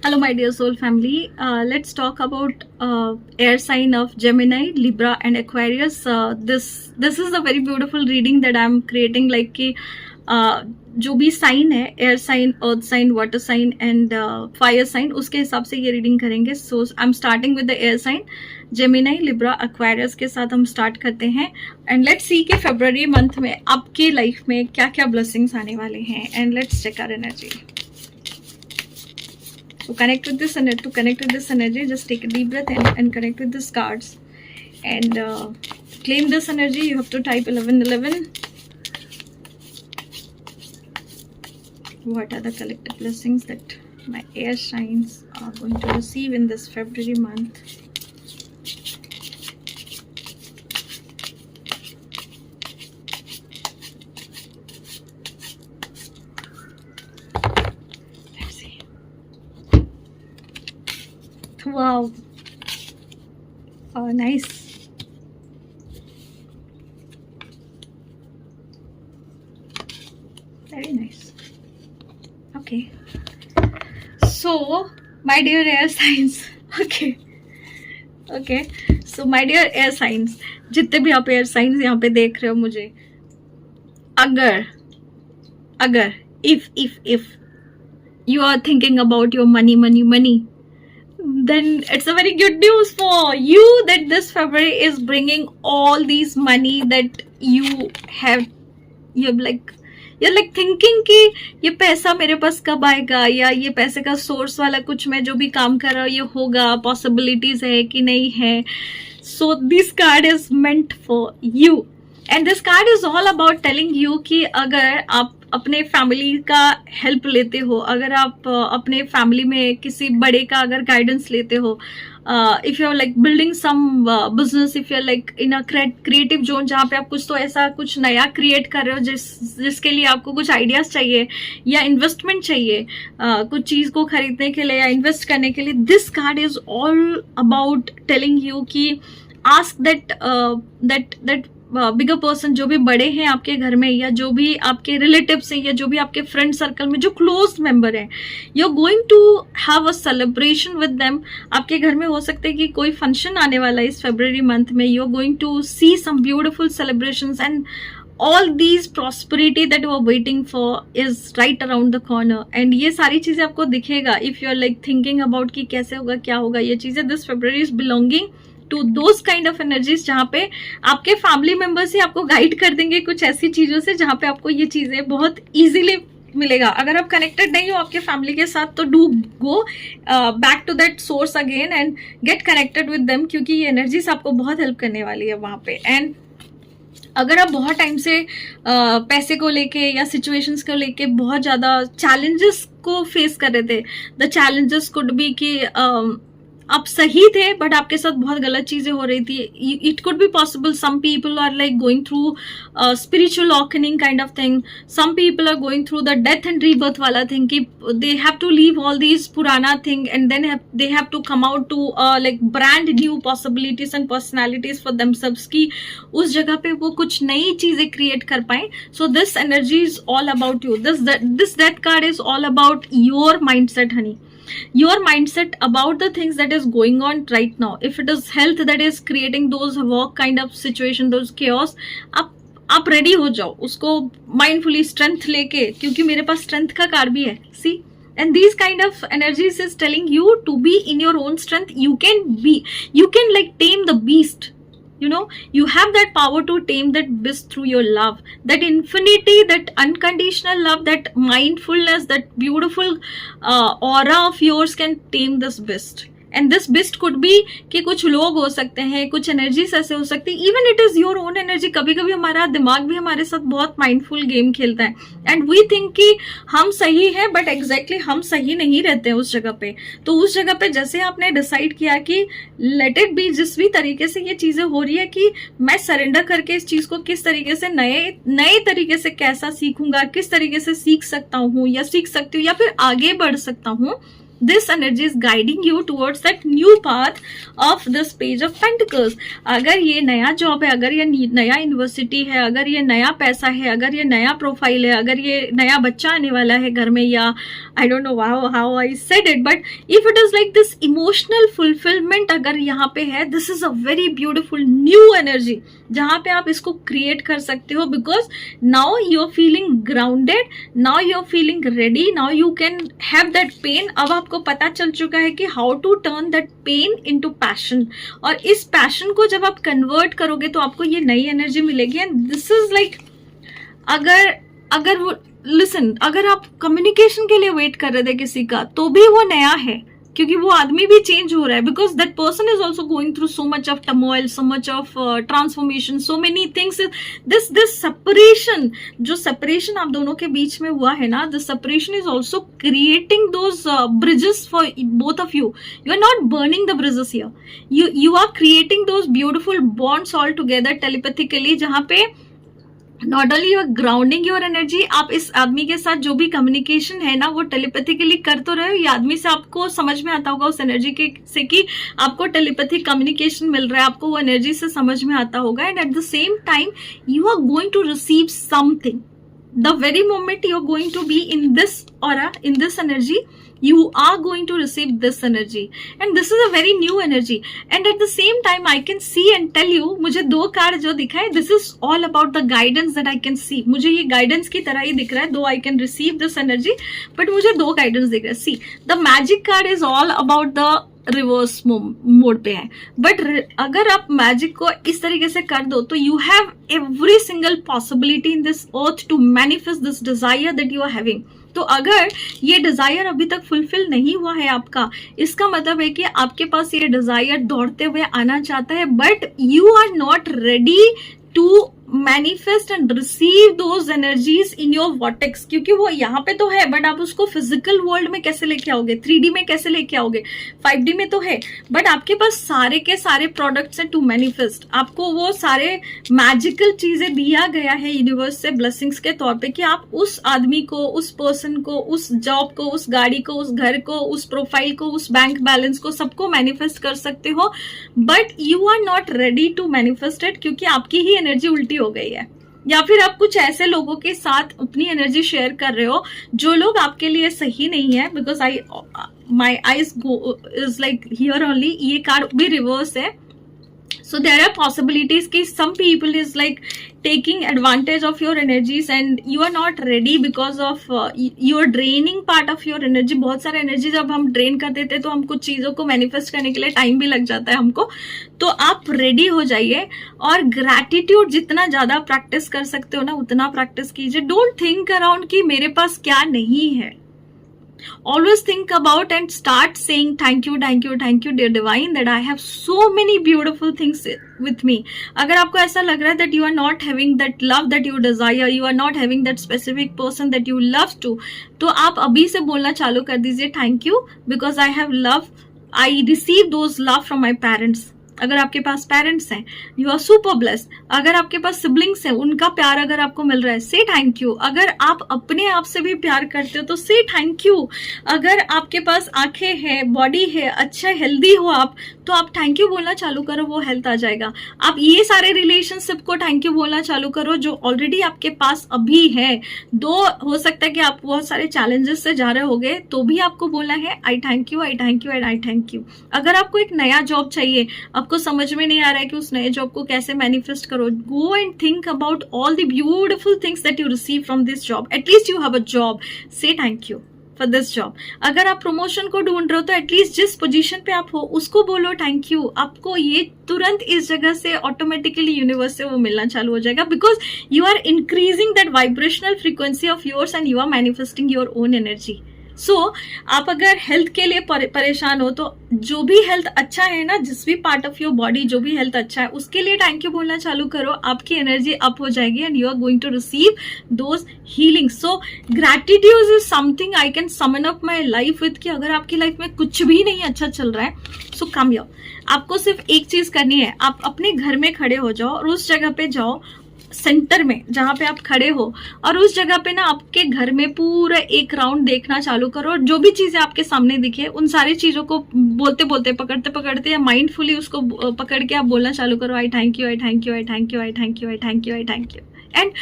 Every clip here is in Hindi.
Hello, my dear soul family. Let's talk about air sign of Gemini, Libra, and Aquarius. This is a very beautiful reading that I'm creating. Like कि जो भी साइन है, air sign, earth sign, water sign and fire sign, उसके हिसाब से ये रीडिंग करेंगे. So I am starting with the air sign Gemini, Libra, Aquarius के साथ हम स्टार्ट करते हैं. एंड लेट्स सी कि फरवरी मंथ में आपके लाइफ में क्या क्या ब्लेसिंग्स आने वाले हैं. And let's check our energy. So connect with this energy. To connect with this energy, just take a deep breath and connect with these cards. And claim this energy. You have to type 1111. What are the collective blessings that my air signs are going to receive in this February month? Wow. Oh, nice. Very nice. Okay. So, my dear air signs. Okay. Okay. So, my dear air signs. जितने भी आप एयर साइंस यहाँ पे देख रहे हो मुझे, अगर if you are thinking about your money, then it's a very good news for you that this February is bringing all these money that you're like thinking कि ये पैसा मेरे पास कब आएगा, या ये पैसे का सोर्स वाला कुछ मैं जो भी काम कर रहा हूँ ये होगा, पॉसिबिलिटीज है कि नहीं है. So this card is meant for you and this card is all about telling you कि अगर आप अपने फैमिली का हेल्प लेते हो, अगर आप अपने फैमिली में किसी बड़े का अगर गाइडेंस लेते हो, if you are like building some business, if you are like in a creative zone जहाँ पे आप कुछ तो ऐसा कुछ नया क्रिएट कर रहे हो जिसके लिए आपको कुछ आइडियाज चाहिए या इन्वेस्टमेंट चाहिए, कुछ चीज को खरीदने के लिए या इन्वेस्ट करने के लिए, this card is all about telling you कि आस्क दैट बिगर पर्सन, जो भी बड़े हैं आपके घर में या जो भी आपके रिलेटिव्स हैं या जो भी आपके फ्रेंड सर्कल में जो क्लोज मेंबर हैं, you are going to have a celebration with them. आपके घर में हो सकता है कि कोई फंक्शन आने वाला है इस फरवरी मंथ में. You are going to see some beautiful celebrations and all these prosperity that you are waiting for is right around the corner. and ये सारी चीजें आपको दिखेगा if you are like thinking about कि कैसे होगा, क्या होगा, ये चीजें. this February is belonging to those kind of energies जहाँ पे आपके फैमिली मेंबर्स ही आपको गाइड कर देंगे कुछ ऐसी चीजों से जहाँ पे आपको ये चीजें बहुत इजीली मिलेगा. अगर आप कनेक्टेड नहीं हो आपके फैमिली के साथ तो do go back to that source again and get connected with them, क्योंकि ये एनर्जीज आपको बहुत हेल्प करने वाली है वहां पे. एंड अगर आप बहुत टाइम से पैसे को लेके या सिचुएशंस को लेके बहुत ज्यादा चैलेंजेस को फेस कर रहे थे, द चैलेंजेस कुड बी कि आप सही थे बट आपके साथ बहुत गलत चीजें हो रही थी. It could be possible some people are like going through spiritual awakening kind of thing. Some people are going through the death and rebirth वाला थिंग कि they have to leave all these पुराना thing and then they have to come out to like brand new possibilities and personalities for themselves की उस जगह पे वो कुछ नई चीजें क्रिएट कर पाए. So this energy is all about you. This death card is all about your mindset Honey, your mindset about the things that is going on right now. If it is health that is creating those work kind of situation, those chaos, आप रेडी हो जाओ उसको माइंडफुली स्ट्रेंथ लेके, क्योंकि मेरे पास स्ट्रेंथ का कार्ड भी है. सी, and these kind of energies is telling you to be in your own strength. You can like tame the beast. You know, you have that power to tame that beast through your love, that infinity, that unconditional love, that mindfulness, that beautiful aura of yours can tame this beast. And this beast could be कि कुछ लोग हो सकते हैं, कुछ एनर्जीज ऐसे हो सकती है. Even it is your own energy. कभी कभी हमारा दिमाग भी हमारे साथ बहुत माइंडफुल गेम खेलता है एंड वी थिंक कि हम सही है बट एग्जैक्टली हम सही नहीं रहते हैं उस जगह पे. तो उस जगह पे जैसे आपने डिसाइड किया कि लेट इट बी, जिस भी तरीके से ये चीजें हो रही है कि मैं सरेंडर करके इस चीज को किस तरीके से नए तरीके से कैसा सीखूंगा, किस तरीके से सीख सकता हूँ या सीख सकती हूँ या फिर आगे बढ़ सकता हूँ, this energy is guiding you towards that new path of this page of pentacles. अगर ये नया जॉब है, अगर ये नया यूनिवर्सिटी है, अगर ये नया पैसा है, अगर ये नया प्रोफाइल है, अगर ये नया बच्चा आने वाला है घर में, या I don't know how I said it, but if it is like this emotional fulfilment अगर यहाँ पे है, this is a very beautiful new energy जहाँ पे आप इसको क्रिएट कर सकते हो, because now you are feeling grounded, now you are feeling ready, now you can have that pain. अब आपको पता चल चुका है कि how to turn that pain into passion, और इस पैशन को जब आप कन्वर्ट करोगे तो आपको ये नई एनर्जी मिलेगी. एंड दिस इज लाइक, अगर वो लिसन, अगर आप कम्युनिकेशन के लिए वेट कर रहे थे किसी का, तो भी वो नया है, क्योंकि वो आदमी भी चेंज हो रहा है, because that person is also going through so much of turmoil, so much of transformation, so many things. This separation, जो सेपरेशन आप दोनों के बीच में हुआ है ना, this separation is also creating those bridges for both of you. You are not burning the bridges here, you are creating those beautiful bonds all together telepathically, जहां पे not only you are grounding your energy, आप इस आदमी के साथ जो भी कम्युनिकेशन है ना वो टेलीपैथिकली कर तो रहे हो. ये आदमी से आपको समझ में आता होगा उस एनर्जी के से कि आपको टेलीपैथिक कम्युनिकेशन मिल रहा है, आपको वो एनर्जी से समझ में आता होगा. And at the same time you are going to receive something the very moment you're going to be in this aura, in this energy, you are going to receive this energy, and this is a very new energy. And at the same time I can see and tell you, मुझे दो कार्ड जो दिखा है, this is all about the guidance that I can see. मुझे ये गाइडेंस की तरह ही दिख रहा है, though I can receive this energy, but मुझे दो गाइडेंस दिख रहा है. See, the magic card is all about the reverse mode पे है, बट अगर आप मैजिक को इस तरीके से कर दो तो you have every single possibility in this earth to manifest this desire that you are having. तो अगर ये डिजायर अभी तक फुलफिल नहीं हुआ है आपका, इसका मतलब है कि आपके पास ये डिजायर दौड़ते हुए आना चाहता है, but you are not ready to manifest and receive those energies in your vortex, क्योंकि वो यहाँ पे तो है, बट आप उसको फिजिकल वर्ल्ड में कैसे लेके आओगे, 3D में कैसे लेके आओगे, 5D में तो है, बट आपके पास सारे के सारे प्रोडक्ट्स हैं टू मैनिफेस्ट. आपको वो सारे मैजिकल चीजें दिया गया है यूनिवर्स से ब्लेसिंग्स के तौर पे कि आप उस आदमी को, उस पर्सन को, उस जॉब को, उस गाड़ी को, उस घर को, उस प्रोफाइल को, उस बैंक बैलेंस को, सबको मैनिफेस्ट कर सकते हो. But you are not ready to manifest it, क्योंकि आपकी ही एनर्जी उल्टी हो गई है, या फिर आप कुछ ऐसे लोगों के साथ अपनी एनर्जी शेयर कर रहे हो जो लोग आपके लिए सही नहीं है. Because my eyes is like here only, ये कार्ड भी रिवर्स है. So there are possibilities कि some people is like taking advantage of your energies and you are not ready because of your draining part of your energy. बहुत सारा एनर्जी जब हम ड्रेन कर देते हैं तो हम कुछ चीजों को मैनिफेस्ट करने के लिए टाइम भी लग जाता है हमको. तो आप रेडी हो जाइए और ग्रैटिट्यूड जितना ज्यादा प्रैक्टिस कर सकते हो ना उतना प्रैक्टिस कीजिए. डोंट थिंक अराउंड कि मेरे पास क्या नहीं है. Always think about and start saying thank you, thank you, thank you dear divine that I have so many beautiful things with me. अगर आपको ऐसा लग रहा है that you are not having that love that you desire, you are not having that specific person that you love to, तो आप अभी से बोलना चालू कर दीजिए thank you because I have love, I receive those love from my parents. अगर आपके पास पेरेंट्स हैं, यू आर सुपर ब्लेस्ड. अगर आपके पास सिबलिंग्स हैं, उनका प्यार अगर आपको मिल रहा है, से थैंक यू. अगर आप अपने आप से भी प्यार करते हो तो से थैंक यू. अगर आपके पास आंखें हैं, बॉडी है, अच्छा हेल्दी हो आप, तो आप थैंक यू बोलना चालू करो, वो हेल्थ आ जाएगा. आप ये सारे रिलेशनशिप को थैंक यू बोलना चालू करो जो ऑलरेडी आपके पास अभी है. दो हो सकता है कि आप बहुत सारे चैलेंजेस से जा रहे होगे, तो भी आपको बोलना है आई thank you, I thank you and I thank you. अगर आपको एक नया जॉब चाहिए, आपको समझ में नहीं आ रहा है कि उस नए जॉब को कैसे मैनिफेस्ट करो, go and think about all the beautiful things that you receive from this job. At least you have a job, say thank you for this job. अगर आप प्रमोशन को ढूंढ रहे हो तो एटलीस्ट जिस पोजीशन पे आप हो उसको बोलो थैंक यू. आपको ये तुरंत इस जगह से ऑटोमेटिकली यूनिवर्स से वो मिलना चालू हो जाएगा because you are increasing that vibrational frequency of yours and you are manifesting your own energy. So आप अगर हेल्थ के लिए परेशान हो तो जो भी हेल्थ अच्छा है ना, जिस भी पार्ट ऑफ योर बॉडी जो भी हेल्थ अच्छा है उसके लिए थैंक यू बोलना चालू करो. आपकी एनर्जी अप हो जाएगी and you are going to receive those healing. So gratitude is something I can summon up my life with कि अगर आपकी लाइफ में कुछ भी नहीं अच्छा चल रहा है, सो कम हियर. आपको सिर्फ एक चीज करनी है, आप अपने घर में खड़े हो जाओ और उस जगह पे जाओ सेंटर में जहां पे आप खड़े हो, और उस जगह पे ना आपके घर में पूरा एक राउंड देखना चालू करो, और जो भी चीजें आपके सामने दिखे उन सारी चीजों को बोलते बोलते, पकड़ते पकड़ते या माइंडफुली उसको पकड़ के आप बोलना चालू करो, आई thank you, I thank you, I thank you, I thank you, I thank you, I thank you. And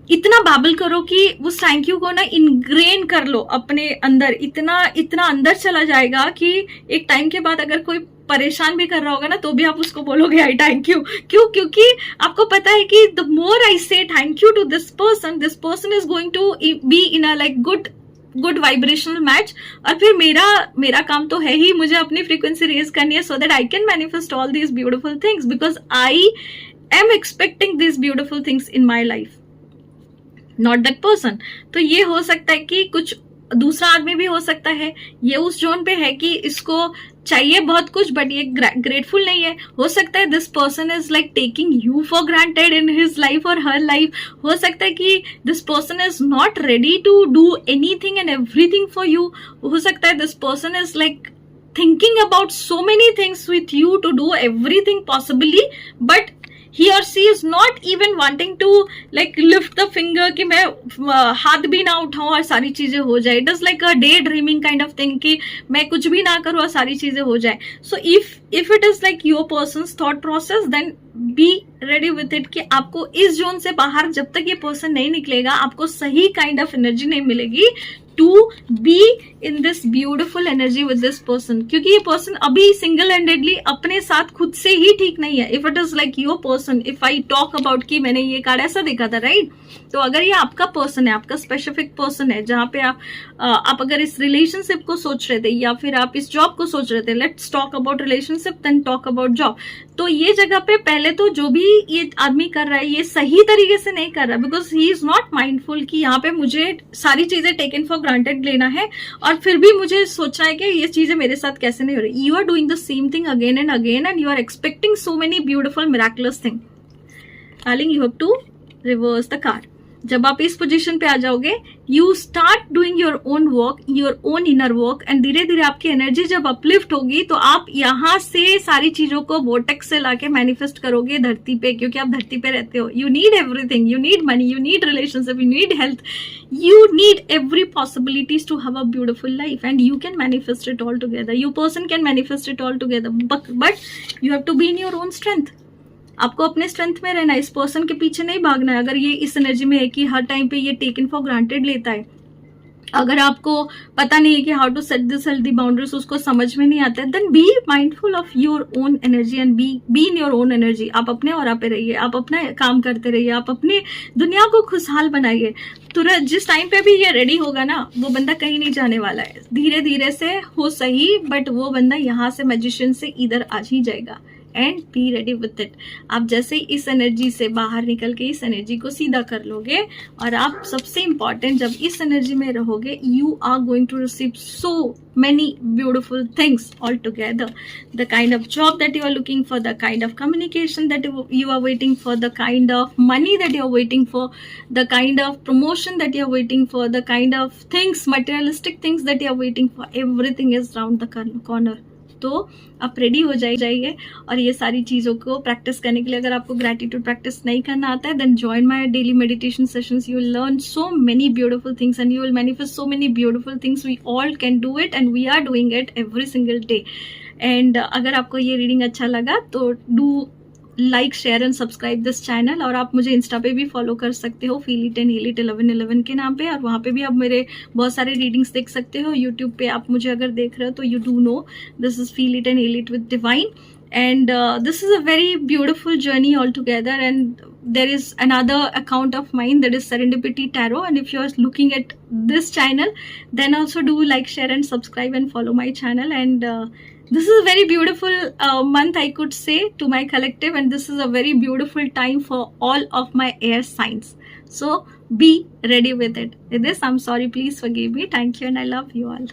इतना बाबल करो कि उस थैंक यू को ना इनग्रेन कर लो अपने अंदर, इतना इतना अंदर चला जाएगा कि एक टाइम के बाद अगर कोई परेशान भी कर रहा होगा ना तो भी आप उसको बोलोगे आई थैंक यू। क्यों? क्योंकि आपको पता है कि the more I say thank you to this person is going to be in a like good vibrational match. और फिर मेरा काम तो है ही, मुझे अपनी फ्रीक्वेंसी रेज करनी है, so that I can manifest all these beautiful things, because I am expecting this beautiful things in my life, not that person. तो ये हो सकता है कि कुछ दूसरा आदमी भी हो सकता है, ये उस जोन पे है कि इसको चाहिए बहुत कुछ बट ये ग्रेटफुल नहीं है। हो सकता है this person is like taking you for granted in his life और हर लाइफ। हो सकता है कि this person is not ready to do anything and everything for you. हो सकता है this person is like thinking about so many things with you to do everything possibly, but he or she is not even wanting to like lift the finger कि मैं हाथ भी ना उठाऊं और सारी चीजें हो जाए। It is like a day dreaming kind of thing कि मैं कुछ भी ना करूं और सारी चीजें हो जाए। So if it is like your person's thought process, then be ready with it कि आपको इस जोन से बाहर जब तक ये पर्सन नहीं निकलेगा, आपको सही काइंड ऑफ एनर्जी नहीं मिलेगी to be in this beautiful energy with this person, क्योंकि ये पर्सन अभी सिंगल हैंडेडली अपने साथ खुद से ही ठीक नहीं है। If it is like your person, if I talk about कि मैंने ये कार्ड ऐसा देखा था, राइट? तो अगर ये आपका पर्सन है, आपका स्पेसिफिक पर्सन है, जहां पे आप अगर इस रिलेशनशिप को सोच रहे थे या फिर आप इस जॉब को सोच रहे थे, let's talk about relationship then talk about job. तो ये जगह पे पहले तो जो भी ये आदमी कर रहा है ये सही तरीके से नहीं कर रहा, because he is not mindful कि यहाँ पे मुझे सारी चीजें टेकन फॉर ग्रांटेड लेना है और फिर भी मुझे सोचना है कि ये चीजें मेरे साथ कैसे नहीं हो रही। You are doing the same thing again and again and you are expecting so many beautiful miraculous thing. Darling, you have to reverse the card. जब आप इस पोजीशन पे आ जाओगे, you start doing your own work, your own inner work, and धीरे धीरे आपकी एनर्जी जब अपलिफ्ट होगी तो आप यहाँ से सारी चीजों को वोर्टेक्स से लाके मैनिफेस्ट करोगे धरती पे, क्योंकि आप धरती पे रहते हो। You need everything, you need money, you need relationship, you need health, you need every possibilities to have a beautiful life and you can manifest it all together. You person can manifest it all together, but you have to be in your own strength. आपको अपने स्ट्रेंथ में रहना है, इस पर्सन के पीछे नहीं भागना है। अगर ये इस एनर्जी में है कि हर टाइम पे ये टेकन फॉर ग्रांटेड लेता है, अगर आपको पता नहीं है कि how to set this healthy boundaries, उसको समझ में नहीं आता है, then be mindful of your own energy and be in your own energy. आप अपने ऑरा पे रहिए, आप अपना काम करते रहिए, आप अपने दुनिया को खुशहाल बनाइए। तुरंत जिस टाइम पे भी ये रेडी होगा ना, वो बंदा कहीं नहीं जाने वाला है। धीरे धीरे से हो सही, बट वो बंदा यहाँ से मैजिशियन से इधर आ ही जाएगा। And be ready with it. आप जैसे इस एनर्जी से बाहर निकल के इस एनर्जी को सीधा कर लोगे, और आप सबसे इंपॉर्टेंट जब इस एनर्जी में रहोगे, you are going to receive so many beautiful things all together. The kind of job that you are looking for, the kind of communication that you are waiting for, the kind of money that you are waiting for, the kind of promotion that you are waiting for, the kind of things, materialistic things that you are waiting for, everything is around the corner. तो आप रेडी हो जाइए। और ये सारी चीज़ों को प्रैक्टिस करने के लिए, अगर आपको ग्रैटिट्यूड प्रैक्टिस नहीं करना आता है, then join my daily meditation sessions. You will learn so many beautiful things and you will manifest so many beautiful things. We all can do it and we are doing it every single day. And अगर आपको ये रीडिंग अच्छा लगा तो do like, share and subscribe this channel. और आप मुझे इंस्टा पे भी फॉलो कर सकते हो, feel it and heal it 1111 के नाम पे, और वहाँ पे भी आप मेरे बहुत सारे रीडिंग्स देख सकते हो। यूट्यूब पे आप मुझे अगर देख रहे हो तो you do know this is feel it and heal it with divine, and this is a very beautiful journey altogether. And there is another account of mine that is Serendipity Tarot, and if you are looking at this channel, then also do like, share and subscribe and follow my channel. And this is a very beautiful month, I could say, to my collective, and this is a very beautiful time for all of my air signs. So be ready with it. With this, I'm sorry, please forgive me. Thank you and I love you all.